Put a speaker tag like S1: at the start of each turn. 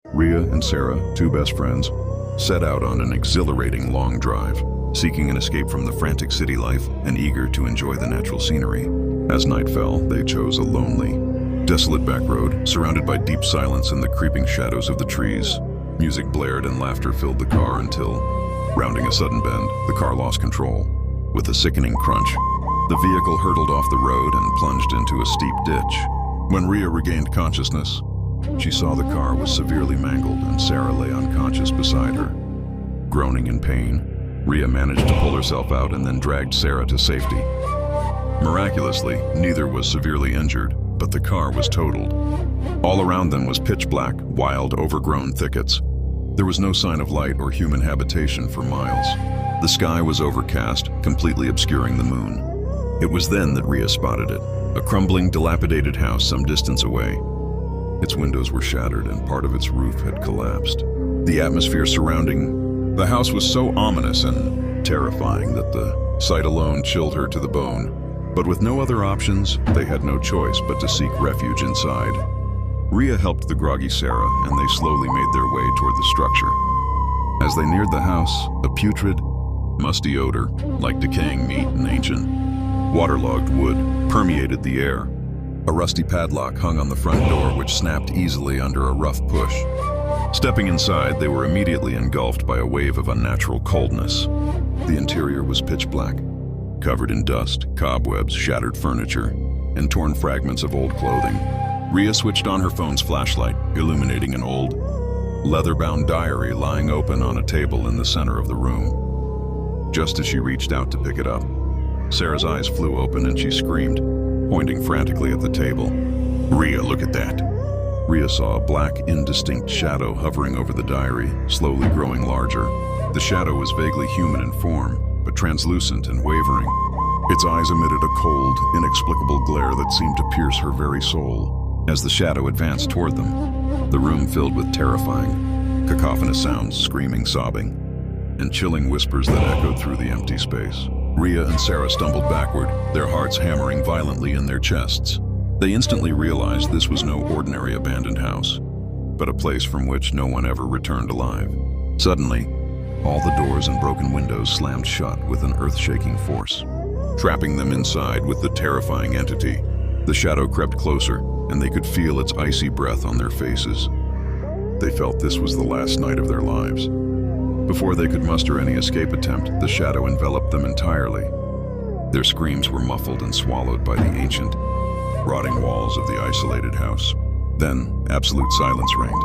S1: Rhea and Sarah, two best friends, set out on an exhilarating long drive, seeking an escape from the frantic city life and eager to enjoy the natural scenery. As night fell, they chose a lonely, desolate back road, surrounded by deep silence and the creeping shadows of the trees. Music blared and laughter filled the car until, rounding a sudden bend, the car lost control. With a sickening crunch, the vehicle hurtled off the road and plunged into a steep ditch. When Rhea regained consciousness, she saw the car was severely mangled and Sarah lay unconscious beside her. Groaning in pain, Rhea managed to pull herself out and then dragged Sarah to safety. Miraculously, neither was severely injured, but the car was totaled. All around them was pitch black, wild, overgrown thickets. There was no sign of light or human habitation for miles. The sky was overcast, completely obscuring the moon. It was then that Rhea spotted it, a crumbling, dilapidated house some distance away. Its windows were shattered and part of its roof had collapsed. The atmosphere surrounding the house was so ominous and terrifying that the sight alone chilled her to the bone. But with no other options, they had no choice but to seek refuge inside. Rhea helped the groggy Sarah, and they slowly made their way toward the structure. As they neared the house, a putrid, musty odor, like decaying meat and ancient, waterlogged wood, permeated the air. A rusty padlock hung on the front door, which snapped easily under a rough push. Stepping inside, they were immediately engulfed by a wave of unnatural coldness. The interior was pitch black, covered in dust, cobwebs, shattered furniture, and torn fragments of old clothing. Rhea switched on her phone's flashlight, illuminating an old, leather-bound diary lying open on a table in the center of the room. Just as she reached out to pick it up, Sarah's eyes flew open and she screamed, pointing frantically at the table. "Rhea, look at that!" Rhea saw a black, indistinct shadow hovering over the diary, slowly growing larger. The shadow was vaguely human in form, but translucent and wavering. Its eyes emitted a cold, inexplicable glare that seemed to pierce her very soul. As the shadow advanced toward them, the room filled with terrifying, cacophonous sounds, screaming, sobbing, and chilling whispers that echoed through the empty space. Rhea and Sarah stumbled backward, their hearts hammering violently in their chests. They instantly realized this was no ordinary abandoned house, but a place from which no one ever returned alive. Suddenly, all the doors and broken windows slammed shut with an earth-shaking force, trapping them inside with the terrifying entity. The shadow crept closer, and they could feel its icy breath on their faces. They felt this was the last night of their lives. Before they could muster any escape attempt, the shadow enveloped them entirely. Their screams were muffled and swallowed by the ancient, rotting walls of the isolated house. Then, absolute silence reigned.